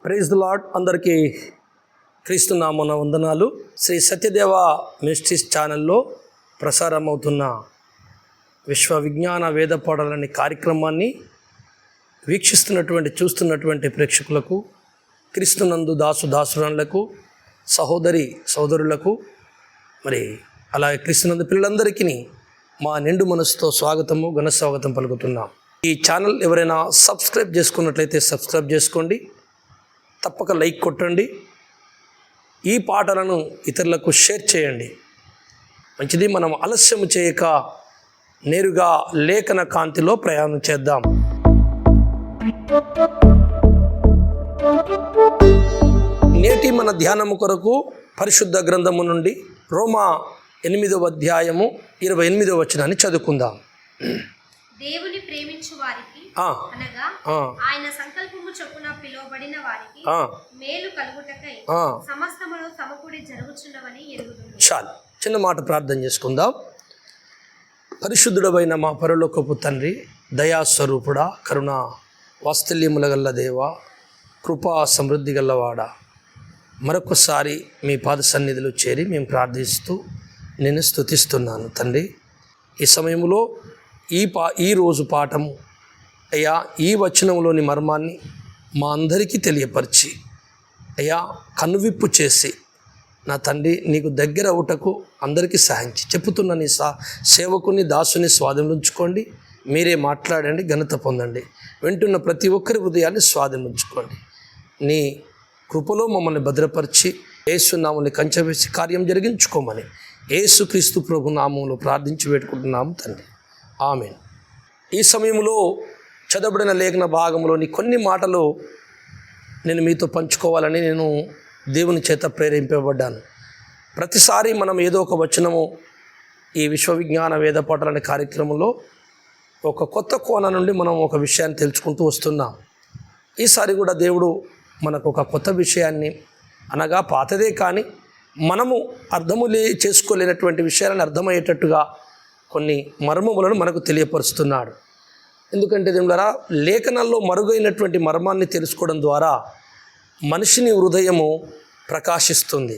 Praise the lord. అందరికీ క్రీస్తు నామమున వందనాలు. శ్రీ సత్యదేవ మినిస్ట్రీస్ ఛానల్లో ప్రసారం అవుతున్న విశ్వ విజ్ఞాన వేద పాఠాలనే కార్యక్రమాన్ని చూస్తున్నటువంటి ప్రేక్షకులకు, క్రీస్తునందు దాసురాళ్లకు, సహోదరి సోదరులకు, మరి అలాగే క్రీస్తునందు పిల్లలందరికీ మా నిండు మనసుతో స్వాగతము, ఘన స్వాగతం పలుకుతున్నాం. ఈ ఛానల్ ఎవరైనా సబ్స్క్రైబ్ చేసుకున్నట్లయితే సబ్స్క్రైబ్ చేసుకోండి, తప్పక లైక్ కొట్టండి, ఈ పాటలను ఇతరులకు షేర్ చేయండి. మంచిది. మనం ఆలస్యం చేయక నేరుగా లేఖన కాంతిలో ప్రయాణం చేద్దాం. నేటి మన ధ్యానము కొరకు పరిశుద్ధ గ్రంథము నుండి రోమా 8వ అధ్యాయము 28వ వచనాన్ని చదువుకుందాం. దేవుని ప్రేమించు వారికి అనగా ఆయన సంకల్పము చొప్పున పిలువబడిన వారికి మేలు కలుగుటకై సమస్తమును సమకూడి జరుగుచున్నవని ఎరుగుదుము. చాలు, చిన్న మాట ప్రార్థన చేసుకుందాం. పరిశుద్ధుడవైన మా పరలోకపు తండ్రి, దయాస్వరూపుడా, కరుణ వాత్సల్యముల గల్ల దేవ, కృపా సమృద్ధి గల్లవాడా, మరొకసారి మీ పాద సన్నిధిలో చేరి మేము ప్రార్థిస్తూ నేను స్తుతిస్తున్నాను తండ్రి. ఈ సమయంలో ఈరోజు పాఠము అయ్యా, ఈ వచనంలోని మర్మాన్ని మా అందరికీ తెలియపరిచి అయ్యా కనువిప్పు చేసి నా తండ్రి నీకు దగ్గర అవుటకు అందరికీ సహాయించి చెప్పుతున్న నీ సేవకుని దాసుని స్వాధీనించుకోండి. మీరే మాట్లాడండి, ఘనత పొందండి. వింటున్న ప్రతి ఒక్కరి హృదయాన్ని స్వాధీనించుకోండి. నీ కృపలో మమ్మల్ని భద్రపరిచి యేసు నామముని కంచె వేసి కార్యం జరిగించుకోమని యేసుక్రీస్తు ప్రభు నామములో ప్రార్థించి వేడుకుంటున్నాము తండ్రి, ఆమేన్. ఈ సమయంలో చదవబడిన లేఖన భాగంలోని కొన్ని మాటలు నేను మీతో పంచుకోవాలని నేను దేవుని చేత ప్రేరేపింపబడ్డాను. ప్రతిసారి మనం ఏదో ఒక వచనము ఈ విశ్వవిజ్ఞాన వేద పాఠాలనే కార్యక్రమంలో ఒక కొత్త కోణం నుండి మనం ఒక విషయాన్ని తెలుసుకుంటూ వస్తున్నాం. ఈసారి కూడా దేవుడు మనకు ఒక కొత్త విషయాన్ని, అనగా పాతదే కానీ మనము చేసుకోలేనటువంటి విషయాలను అర్థమయ్యేటట్టుగా కొన్ని మర్మములను మనకు తెలియపరుస్తున్నాడు. ఎందుకంటే దేవులారా, లేఖనాల్లో మరుగైనటువంటి మర్మాన్ని తెలుసుకోవడం ద్వారా మనిషిని హృదయము ప్రకాశిస్తుంది.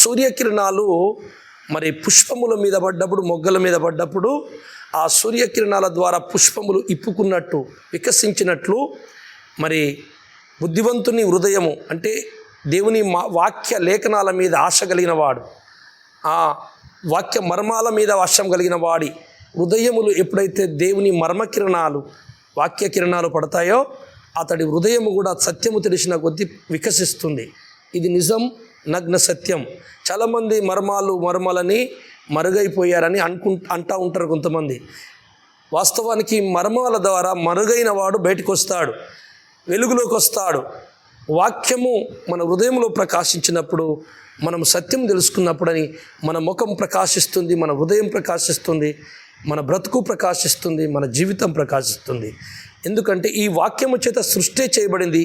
సూర్యకిరణాలు మరి పుష్పముల మీద పడ్డప్పుడు, మొగ్గల మీద పడ్డప్పుడు ఆ సూర్యకిరణాల ద్వారా పుష్పములు ఇప్పుకున్నట్టు, వికసించినట్లు మరి బుద్ధివంతుని హృదయము, అంటే దేవుని వాక్య లేఖనాల మీద ఆశ కలిగిన వాడు, ఆ వాక్య మర్మాల మీద వర్షం కలిగిన వాడి హృదయములు ఎప్పుడైతే దేవుని మర్మకిరణాలు, వాక్య కిరణాలు పడతాయో అతడి హృదయము కూడా సత్యము తెలిసిన కొద్దీ వికసిస్తుంది. ఇది నిజం, నగ్న సత్యం. చాలామంది మర్మాలని మరుగైపోయారని అంటూ ఉంటారు కొంతమంది. వాస్తవానికి మర్మాల ద్వారా మరుగైన వాడు బయటకు వస్తాడు, వెలుగులోకి వస్తాడు. వాక్యము మన హృదయంలో ప్రకాశించినప్పుడు, మనం సత్యం తెలుసుకున్నప్పుడని మన ముఖం ప్రకాశిస్తుంది, మన హృదయం ప్రకాశిస్తుంది, మన బ్రతుకు ప్రకాశిస్తుంది, మన జీవితం ప్రకాశిస్తుంది. ఎందుకంటే ఈ వాక్యము చేత సృష్టి చేయబడింది.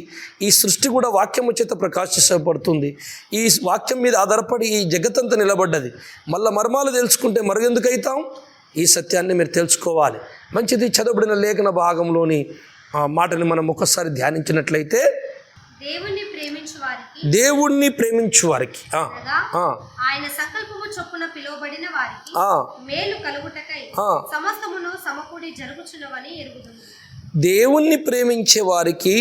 ఈ సృష్టి కూడా వాక్యము చేత ప్రకాశించబడుతుంది. ఈ వాక్యం మీద ఆధారపడి ఈ జగత్తంతా నిలబడ్డది. మళ్ళీ మర్మాలు తెలుసుకుంటే మరుగెందుకు అవుతాం? ఈ సత్యాన్ని మీరు తెలుసుకోవాలి. మంచిది. చదవబడిన లేఖన భాగంలోని మాటని మనం ఒకసారి ధ్యానించినట్లయితే, దేవుణ్ణి ప్రేమించు వారికి ఆయన సంకల్పము చొప్పున పిలువబడిన వారికి మేలు కలుగుటకై సమస్తమును సమకూడి జరుగుచున్నవని ఎరుగుదుము. దేవుణ్ణి ప్రేమించే వారికి,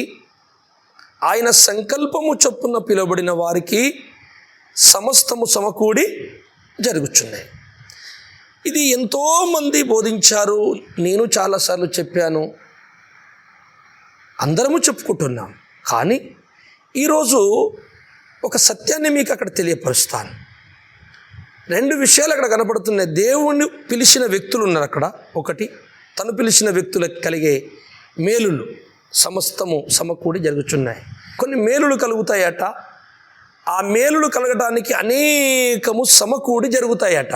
ఆయన సంకల్పము చొప్పున పిలువబడిన వారికి సమస్తము సమకూడి జరుగుచున్నాయి. ఇది ఎంతోమంది బోధించారు, నేను చాలాసార్లు చెప్పాను, అందరము చెప్పుకుంటున్నాం. కానీ ఈరోజు ఒక సత్యాన్ని మీకు అక్కడ తెలియపరుస్తాను. 2 విషయాలు అక్కడ కనపడుతున్నాయి. దేవుణ్ణి పిలిచిన వ్యక్తులు ఉన్నారు అక్కడ. ఒకటి, తను పిలిచిన వ్యక్తులకు కలిగే మేలులు సమస్తము సమకూడి జరుగుతున్నాయి. కొన్ని మేలులు కలుగుతాయట. ఆ మేలులు కలగడానికి అనేకము సమకూడి జరుగుతాయట.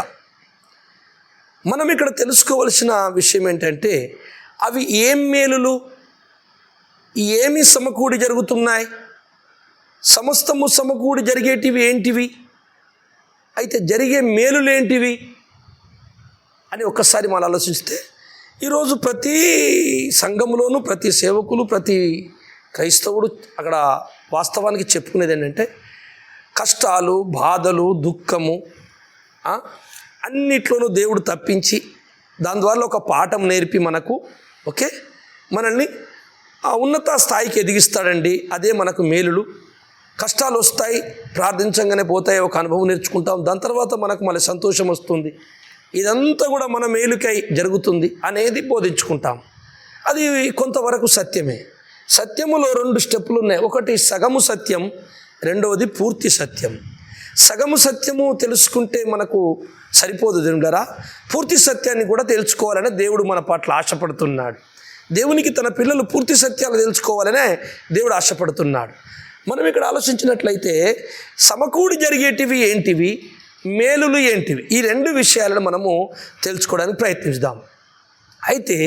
మనం ఇక్కడ తెలుసుకోవలసిన విషయం ఏంటంటే, అవి ఏం మేలులు, ఏమి సమకూడి జరుగుతున్నాయి, సమస్తము సమకూడి జరిగేటివి ఏంటివి, అయితే జరిగే మేలులేంటివి అని ఒక్కసారి మనం ఆలోచిస్తే ఈరోజు ప్రతి సంఘంలోనూ ప్రతి సేవకులు ప్రతి క్రైస్తవుడు అక్కడ వాస్తవానికి చెప్పుకునేది ఏంటంటే కష్టాలు, బాధలు, దుఃఖము అన్నిట్లోనూ దేవుడు తప్పించి దాని ద్వారా ఒక పాఠం నేర్పి మనకు మనల్ని ఆ ఉన్నత స్థాయికి ఎదిగిస్తాడండి. అదే మనకు మేలులు. కష్టాలు వస్తాయి, ప్రార్థించంగానే పోతాయి, ఒక అనుభవం నేర్చుకుంటాం, దాని తర్వాత మనకు మళ్ళీ సంతోషం వస్తుంది. ఇదంతా కూడా మన మేలుకై జరుగుతుంది అనేది బోధించుకుంటాం. అది కొంతవరకు సత్యమే. సత్యములో 2 స్టెప్పులు ఉన్నాయి. ఒకటి సగము సత్యం, రెండవది పూర్తి సత్యం. సగము సత్యము తెలుసుకుంటే మనకు సరిపోదు దేవుడారా, పూర్తి సత్యాన్ని కూడా తెలుసుకోవాలని దేవుడు మన పట్ల ఆశపడుతున్నాడు. దేవునికి తన పిల్లలు పూర్తి సత్యాలు తెలుసుకోవాలనే దేవుడు ఆశపడుతున్నాడు. మనం ఇక్కడ ఆలోచించినట్లయితే సమకూడి జరిగేటివి ఏంటివి, మేలులు ఏంటివి, ఈ 2 విషయాలను మనము తెలుసుకోవడానికి ప్రయత్నిద్దాం. అయితే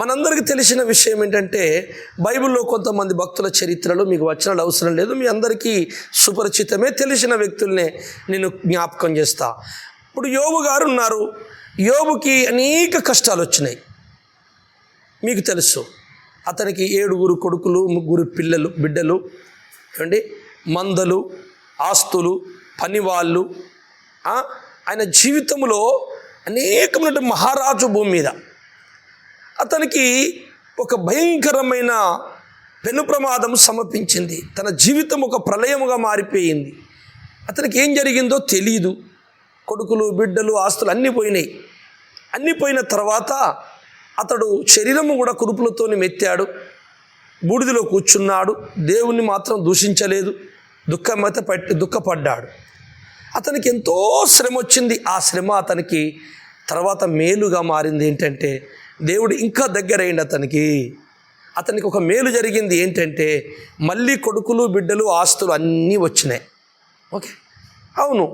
మనందరికీ తెలిసిన విషయం ఏంటంటే బైబిల్లో కొంతమంది భక్తుల చరిత్రలు మీకు వచనాలు అవసరం లేదు, మీ అందరికీ సుపరిచితమే, తెలిసిన వ్యక్తుల్నే నేను జ్ఞాపకం చేస్తా. ఇప్పుడు యోబు గారు ఉన్నారు. యోబుకి అనేక కష్టాలు వచ్చినాయి, మీకు తెలుసు. అతనికి 7 కొడుకులు, 3 బిడ్డలు, ఏమండి, మందలు, ఆస్తులు, పనివాళ్ళు. ఆయన జీవితంలో అనేకమైన మహారాజు భూమి మీద అతనికి ఒక భయంకరమైన పెను ప్రమాదం సమర్పించింది. తన జీవితం ఒక ప్రళయముగా మారిపోయింది. అతనికి ఏం జరిగిందో తెలియదు. కొడుకులు, బిడ్డలు, ఆస్తులు అన్నీ పోయినాయి. అన్నీ పోయిన తర్వాత అతడు శరీరము కూడా కురుపులతోని మెత్తాడు, బూడిదలో కూర్చున్నాడు. దేవుణ్ణి మాత్రం దూషించలేదు, దుఃఖపడ్డాడు. అతనికి ఎంతో శ్రమ వచ్చింది. ఆ శ్రమ అతనికి తర్వాత మేలుగా మారింది. ఏంటంటే దేవుడు ఇంకా దగ్గరైంది అతనికి ఒక మేలు జరిగింది. ఏంటంటే మళ్ళీ కొడుకులు, బిడ్డలు, ఆస్తులు అన్నీ వచ్చినాయి. అవును,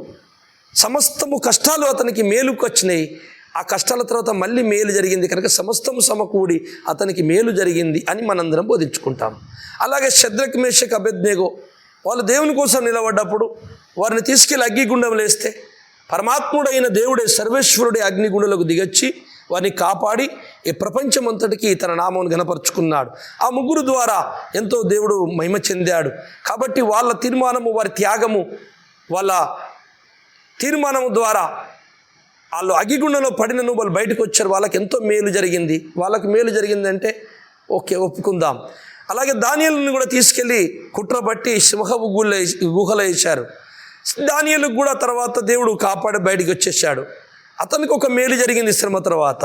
సమస్తము కష్టాలు అతనికి మేలుకు వచ్చినాయి. ఆ కష్టాల తర్వాత మళ్ళీ మేలు జరిగింది కనుక సమస్తము సమకూడి అతనికి మేలు జరిగింది అని మనందరం బోధించుకుంటాం. అలాగే షద్రక్, మేషక్, అబేద్నెగో వాళ్ళు దేవుని కోసం నిలబడ్డప్పుడు వారిని తీసుకెళ్ళి అగ్నిగుండం వేస్తే పరమాత్ముడైన దేవుడే, సర్వేశ్వరుడే అగ్నిగుండలకు దిగొచ్చి వారిని కాపాడి ఈ ప్రపంచమంతటికి తన నామం ఘనపరుచుకున్నాడు. ఆ 3 ద్వారా ఎంతో దేవుడు మహిమ చెందాడు. కాబట్టి వాళ్ళ తీర్మానము, వారి త్యాగము, వాళ్ళ తీర్మానము ద్వారా వాళ్ళు అగ్గిగుండంలో పడినను వాళ్ళు బయటకు వచ్చారు. వాళ్ళకి ఎంతో మేలు జరిగింది. వాళ్ళకి మేలు జరిగిందంటే ఒప్పుకుందాం. అలాగే దానియేలుని కూడా తీసుకెళ్ళి కుట్రబట్టి సింహపు గుహలో వేశారు. దానియేలుకు కూడా తర్వాత దేవుడు కాపాడి బయటికి వచ్చేసాడు. అతనికి ఒక మేలు జరిగింది శ్రమ తర్వాత.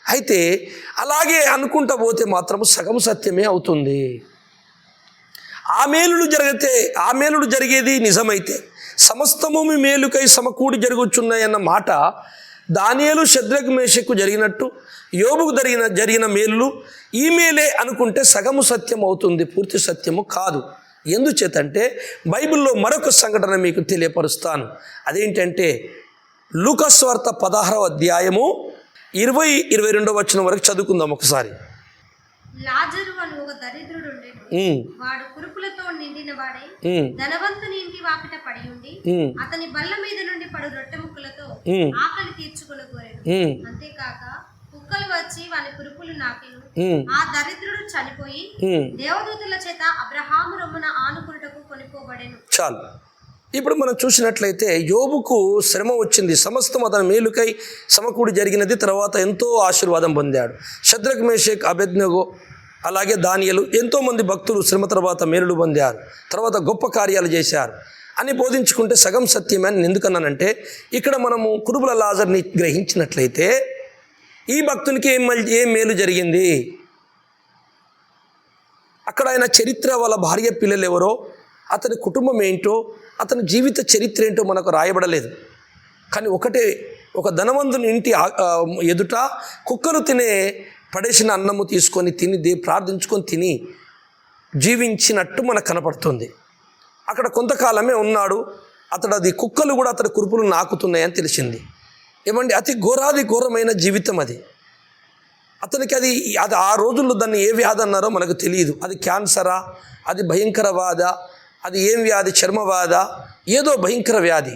అయితే అలాగే అనుకుంటా పోతే మాత్రం సగం సత్యమే అవుతుంది. ఆ మేలుడు జరిగేది నిజమైతే సమస్తము మీ మేలుకై సమకూడి జరుగుచున్నాయన్న మాట దానియేలు, షద్రక్, మేషకు జరిగినట్టు యోబుకు జరిగిన మేలులు ఈ మేలే అనుకుంటే సగము సత్యం అవుతుంది, పూర్తి సత్యము కాదు. ఎందుచేతంటే బైబిల్లో మరొక సంఘటన మీకు తెలియపరుస్తాను. అదేంటంటే లూకాసు వార్త 16వ అధ్యాయము 20-22 వచనం వరకు చదువుకుందాం ఒకసారి. లాజరు అను ఒక దరిద్రుడు ఉండెను. వాడు కురుపులతో నిండిన వాడే ధనవంతుని ఇంటి వాకిట పడి ఉండి అతని బల్ల మీద నుండి పడు రొట్టె ముక్కలతో ఆకలి తీర్చుకుని కోరెను. అంతేకాక కుక్కలు వచ్చి వాని కురుపులు నాకెను. ఆ దరిద్రుడు చనిపోయి దేవదూతల చేత అబ్రహాము రొమ్మున ఆనుకున్నటకు కొనిపోబడెను. చాలు. ఇప్పుడు మనం చూసినట్లయితే యోబుకు శ్రమ వచ్చింది, సమస్తం అతని మేలుకై సమకూడి జరిగినది. తర్వాత ఎంతో ఆశీర్వాదం పొందాడు. షద్రక్, మేషక్, అబేద్నెగో అలాగే దానియేలు ఎంతోమంది భక్తులు శ్రమ తర్వాత మేలులు పొందారు, తర్వాత గొప్ప కార్యాలు చేశారు అని బోధించుకుంటే సగం సత్యమే అని ఎందుకన్నానంటే ఇక్కడ మనము కురుబుల లాజర్ని గ్రహించినట్లయితే ఈ భక్తునికి ఏం మేలు జరిగింది, అక్కడ ఆయన చరిత్ర, వాళ్ళ భార్య పిల్లలు ఎవరో, అతని కుటుంబం ఏంటో, అతని జీవిత చరిత్ర ఏంటో మనకు రాయబడలేదు. కానీ ఒక ధనవంతుని ఇంటి ఎదుట కుక్కలు పడేసిన అన్నము తీసుకొని తిని ప్రార్థించుకొని తిని జీవించినట్టు మనకు కనపడుతుంది. అక్కడ కొంతకాలమే ఉన్నాడు. అది కుక్కలు కూడా అతడి కురుపులు నాకుతున్నాయని తెలిసింది. ఏమండి, అతి ఘోరమైన జీవితం అది. అతనికి అది ఆ రోజుల్లో దాన్ని ఏ వ్యాధి అన్నారో మనకు తెలియదు. అది క్యాన్సరా, అది భయంకర వ్యాధ, అది ఏం వ్యాధి, చర్మవ్యాధ, ఏదో భయంకర వ్యాధి.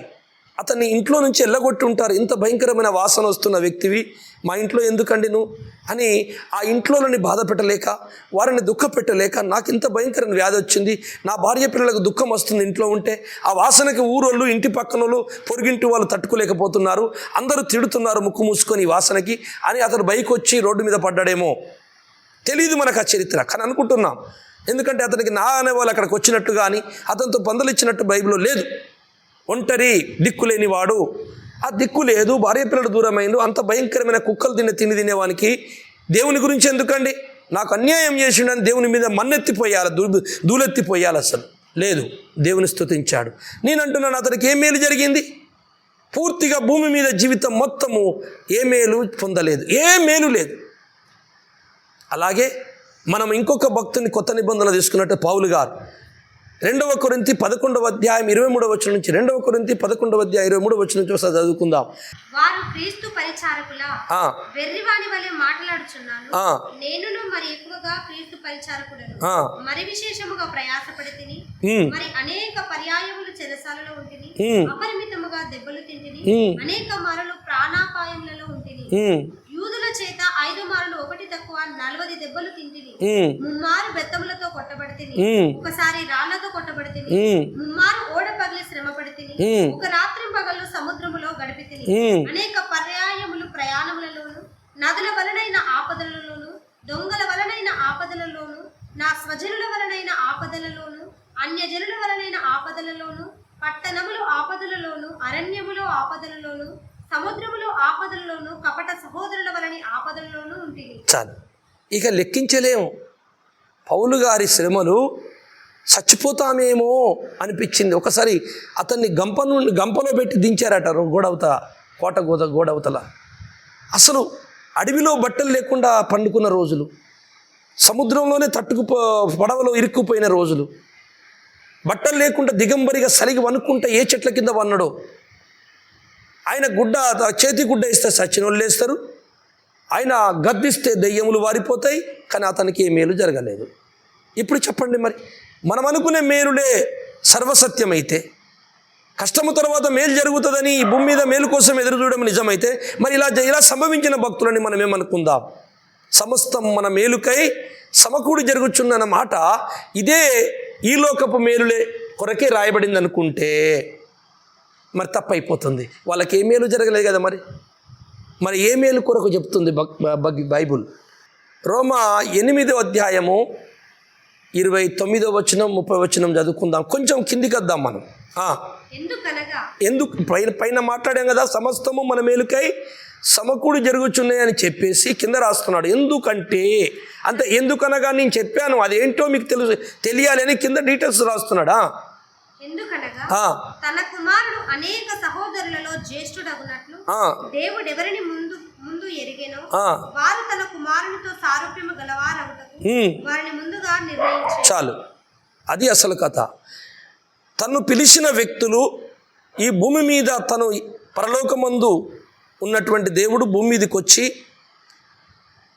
అతన్ని ఇంట్లో నుంచి ఎల్లగొట్టి ఉంటారు. ఇంత భయంకరమైన వాసన వస్తున్న వ్యక్తివి, మా ఇంట్లో ఎందుకండి నువ్వు అని ఆ ఇంట్లోని బాధ పెట్టలేక, వారిని దుఃఖ పెట్టలేక, నాకు ఇంత భయంకరమైన వ్యాధి వచ్చింది, నా భార్య పిల్లలకు దుఃఖం వస్తుంది ఇంట్లో ఉంటే, ఆ వాసనకి ఊరోళ్ళు, ఇంటి పక్కన వాళ్ళు, పొరుగింటి వాళ్ళు తట్టుకోలేకపోతున్నారు, అందరూ తిడుతున్నారు ముక్కు మూసుకొని ఈ వాసనకి అని అతను బైక్ వచ్చి రోడ్డు మీద పడ్డాడేమో తెలియదు మనకు ఆ చరిత్ర. కానీ అనుకుంటున్నాం, ఎందుకంటే అతనికి నా అనేవాళ్ళు అక్కడికి వచ్చినట్టు కానీ అతనితో పందలిచ్చినట్టు బైబిల్లో లేదు. ఒంటరి దిక్కులేనివాడు, ఆ దిక్కు లేదు, భార్య పిల్లలు దూరమైండు, అంత భయంకరమైన కుక్కలు తినేవానికి దేవుని గురించి ఎందుకండి, నాకు అన్యాయం చేసిండని దేవుని మీద మన్నెత్తిపోయాలి, దూలెత్తిపోయాలి. అసలు లేదు, దేవుని స్తుతించాడు. నేను అంటున్నాను, అతనికి ఏ మేలు జరిగింది? పూర్తిగా భూమి మీద జీవితం మొత్తము ఏ మేలు పొందలేదు, ఏ మేలు లేదు. అలాగే మనం ఇంకొక భక్తుని కొత్త నిబంధనలు తీసుకున్నట్టు పౌలు గారు 2 కొరింథీ 11వ అధ్యాయం 23వ వచనం నుంచి 2 కొరింథీ 11వ అధ్యాయం 23వ వచనం నుంచి ఒకసారి చదువుకుందాం. వారు క్రీస్తు పరిచారకులా వెర్రివాని వలె మాట్లాడుచున్నాను, నేనును మరి ఎక్కువగా క్రీస్తు పరిచారకుడను, మరి విశేషముగా ప్రయాసపడితిని, మరి అనేక పర్యాయములు చెరసాలలో ఉంటిని, అపరిమితముగా దెబ్బలు తింటిని, అనేక మారులు ప్రాణాపాయములలో ఉంటిని, యూదుల చేత 5 మారులు 1 తక్కువ 40 దెబ్బలు తింటిని, ముమ్మారు బెత్తములతో కొట్టబడితిని, ఒకసారి రాళ్లతో కొట్టబడితిని, ముమ్మారు ఓడ పగిలి శ్రమ పడితిని, ఒక రాత్రి పగలు సముద్రములో గడిపితిని, అనేక పర్యాయములు ప్రయాణములలోను, నదుల వలనైన ఆపదలలోను, దొంగల వలనైన ఆపదలలోను, నా స్వజనుల వలనైన ఆపదలలోను, అన్యజనుల వలనైన ఆపదలలోను, పట్టణములు ఆపదలలోను, అరణ్యములో ఆపదలలోను, సముద్రములో ఆపదలలోను, కపట సహోదరుల వలని ఆపదలలోను ఉంటుంది. చాలు, ఇక లెక్కించలేము. పౌలు గారి శ్రమలు చచ్చిపోతామేమో అనిపించింది. ఒకసారి అతన్ని గంపలో పెట్టి దించారట గోడవతల. అసలు అడవిలో బట్టలు లేకుండా పండుకున్న రోజులు, సముద్రంలోనే పడవలో ఇరుక్కుపోయిన రోజులు, బట్టలు లేకుండా దిగంబరిగా సరిగి వనుక్కుంటే ఏ చెట్ల కింద వన్నడో. ఆయన చేతి గుడ్డ ఇస్తే సచ్చినోళ్ళు లేస్తారు, ఆయన గద్దిస్తే దెయ్యములు వారిపోతాయి, కానీ అతనికి ఏ మేలు జరగలేదు. ఇప్పుడు చెప్పండి, మరి మనం అనుకునే మేలులే సర్వసత్యమైతే, కష్టము తర్వాత మేలు జరుగుతుందని ఈ భూమి మీద మేలు కోసం ఎదురు చూడడం నిజమైతే, మరి ఇలా సంభవించిన భక్తులని మనం ఏమనుకుందాం? సమస్తం మన మేలుకై సమకూడి జరుగుచున్న మాట ఇదే ఈ లోకపు మేలులే కొరకే రాయబడింది అనుకుంటే మరి తప్పైపోతుంది. వాళ్ళకి ఏ మేలు జరగలేదు కదా. మరి ఏ మేలు కొరకు చెప్తుంది బైబుల్? రోమా 8వ అధ్యాయము 29వ వచనం 30వ వచనం చదువుకుందాం. కొంచెం కిందికి వద్దాం మనం. ఎందుకు పైన మాట్లాడాం కదా, సమస్తము మన మేలుకై సమకూడి జరుగుచున్నాయని చెప్పేసి కింద రాస్తున్నాడు. ఎందుకంటే అంతే, ఎందుకనగా నేను చెప్పాను అదేంటో మీకు తెలియాలి అని కింద డీటెయిల్స్ రాస్తున్నాడా. ఎందుకనగా తన కుమారుడు అనేక సహోదరులలో జ్యేష్ఠుడగునట్లు దేవుడు ఎవరిని ముందు ఎరిగెనో వారు తన కుమారునితో సారూప్యము గలవారగుటకు వారిని ముందుగా నిర్ణయించారు. చాలు, అది అసలు కథ. తను పిలిచిన వ్యక్తులు ఈ భూమి మీద, తను పరలోకమందు ఉన్నటువంటి దేవుడు భూమి మీదకి వచ్చి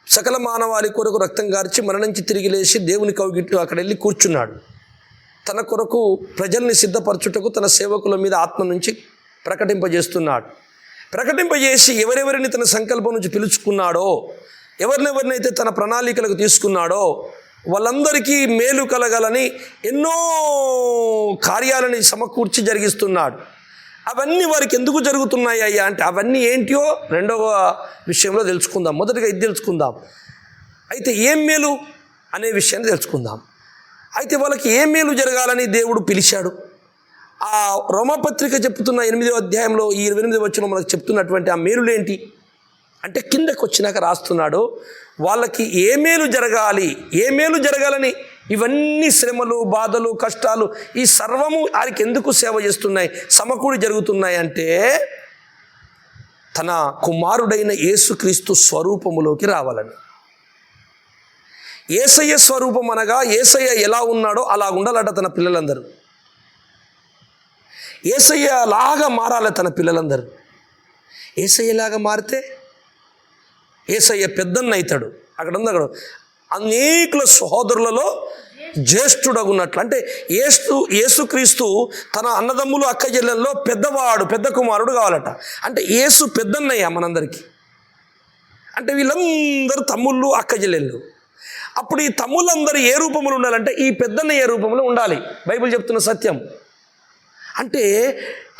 సకల మానవాళి కొరకు రక్తం గార్చి మరణించి తిరిగి లేచి దేవుని కౌగిట్లో అక్కడ వెళ్ళి కూర్చున్నాడు. తన కొరకు ప్రజల్ని సిద్ధపరచుటకు తన సేవకుల మీద ఆత్మ నుంచి ప్రకటింపజేస్తున్నాడు. ప్రకటింపజేసి ఎవరెవరిని తన సంకల్పం నుంచి పిలుచుకున్నాడో, ఎవరినెవరినైతే తన ప్రణాళికలకు తీసుకున్నాడో వాళ్ళందరికీ మేలు కలగాలని ఎన్నో కార్యాలని సమకూర్చి జరిగిస్తున్నాడు. అవన్నీ వారికి ఎందుకు జరుగుతున్నాయి అయ్యా అంటే అవన్నీ ఏంటియో రెండవ విషయంలో తెలుసుకుందాం. మొదటిగా ఇది తెలుసుకుందాం. అయితే ఏం మేలు అనే విషయాన్ని తెలుసుకుందాం. అయితే వాళ్ళకి ఏ మేలు జరగాలని దేవుడు పిలిచాడు. ఆ రోమపత్రిక చెప్తున్న 8వ అధ్యాయంలో ఈ 28వ వచనంలో మనకు చెప్తున్నటువంటి ఆ మేలులేంటి అంటే కిందకు వచ్చినాక రాస్తున్నాడు, వాళ్ళకి ఏ మేలు జరగాలని ఇవన్నీ శ్రమలు, బాధలు, కష్టాలు ఈ సర్వము వారికి ఎందుకు సేవ చేస్తున్నాయి, సమకూడి జరుగుతున్నాయి అంటే తన కుమారుడైన యేసుక్రీస్తు స్వరూపములోకి రావాలని. యేసయ్య స్వరూపం అనగా యేసయ్య ఎలా ఉన్నాడో అలా ఉండాలట తన పిల్లలందరూ. యేసయ్యలాగా మారాలి తన పిల్లలందరూ. యేసయ్యలాగా మారితే యేసయ్య పెద్దన్న అవుతాడు. అక్కడ అనేకుల సహోదరులలో జ్యేష్ఠుడగున్నట్లు అంటే యేసుక్రీస్తు తన అన్నదమ్ములు అక్క చెల్లెల్లో పెద్ద కుమారుడు కావాలట. అంటే యేసు పెద్దన్నయ్య మనందరికీ. అంటే వీళ్ళందరూ తమ్ముళ్ళు అక్క చెల్లెళ్ళు. అప్పుడు ఈ తమ్ముళ్ళందరూ ఏ రూపంలో ఉండాలంటే ఈ పెద్దన్న ఏ రూపంలో ఉండాలి. బైబిల్ చెప్తున్న సత్యం. అంటే